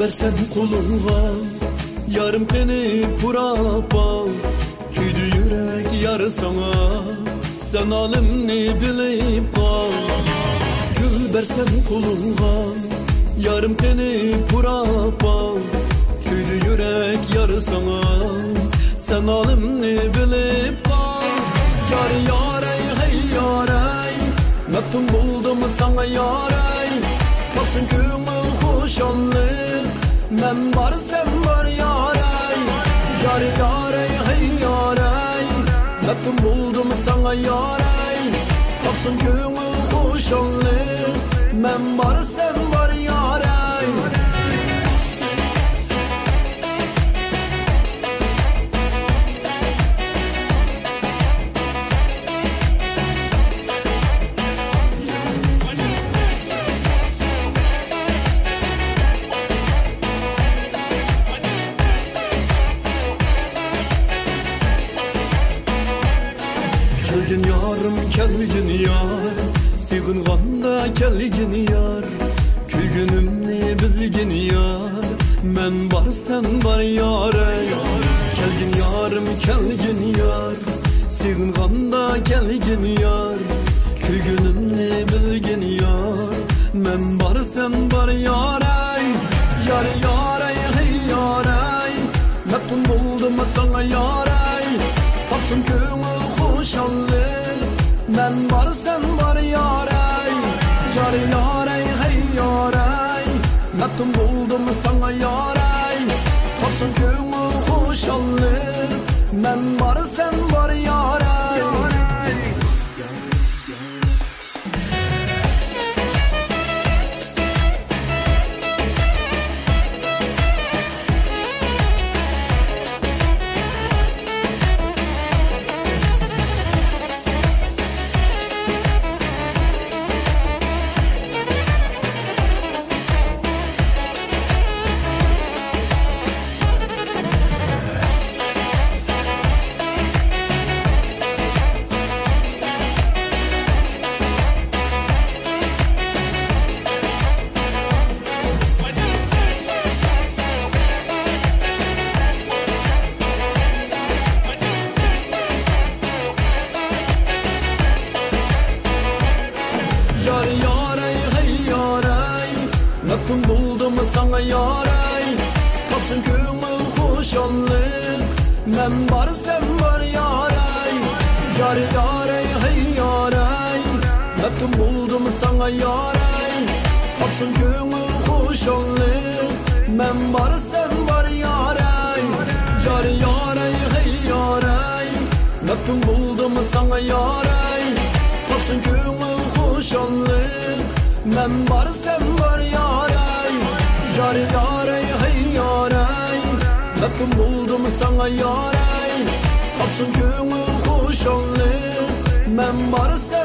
bersen kulunğa, yarım beni purap al. Küydü yürek yarı sana, sen alimni bilip kal. Gül bersen kulunğa, yarım beni purap al. Küydü yürek yarı sana, sen alimni bilip kal. Yar yarey hey yarey, mektun buldum sana yarey. Kapsın gönül hoşanlık, men var sen var yarey. Yar yarey hey yarey, mektun buldum sana yarey. Kapsın gönül hoşanlık, men var sen var yarey. Kelgin yarım kelgin yar, sığınğanda kelgin yar. Küygünümni bilgin yar, men var sen var yarey. Kelgin yarım kelgin yar, sığınğanda kelgin yar. Küygünümni bilgin yar, men var sen var yarey. Yar yarey hey yarey, mektun buldum sana yarey. Kapsın gönül hoşanlık, men var sen var yarey. Yar yarey hey yarey, mektun buldum sana yarey. Kapsın gönül hoşanlık, men var sen var yarey. Mektun buldum sana yarey. Kapsın gönül hoşanlık, men var sen var yarey. Yar yarey hey yarey, mektun buldum sana yarey. Kapsın gönül hoşanlık, men var sen var yarey. Yar yarey hey yarey, mektun buldum sana yarey. Kapsın gönül hoşanlık, men var sen var yarey. Yar yarey hey yarey, mektun buldum sana yarey. Kapsın gönül hoşanlık, men var sen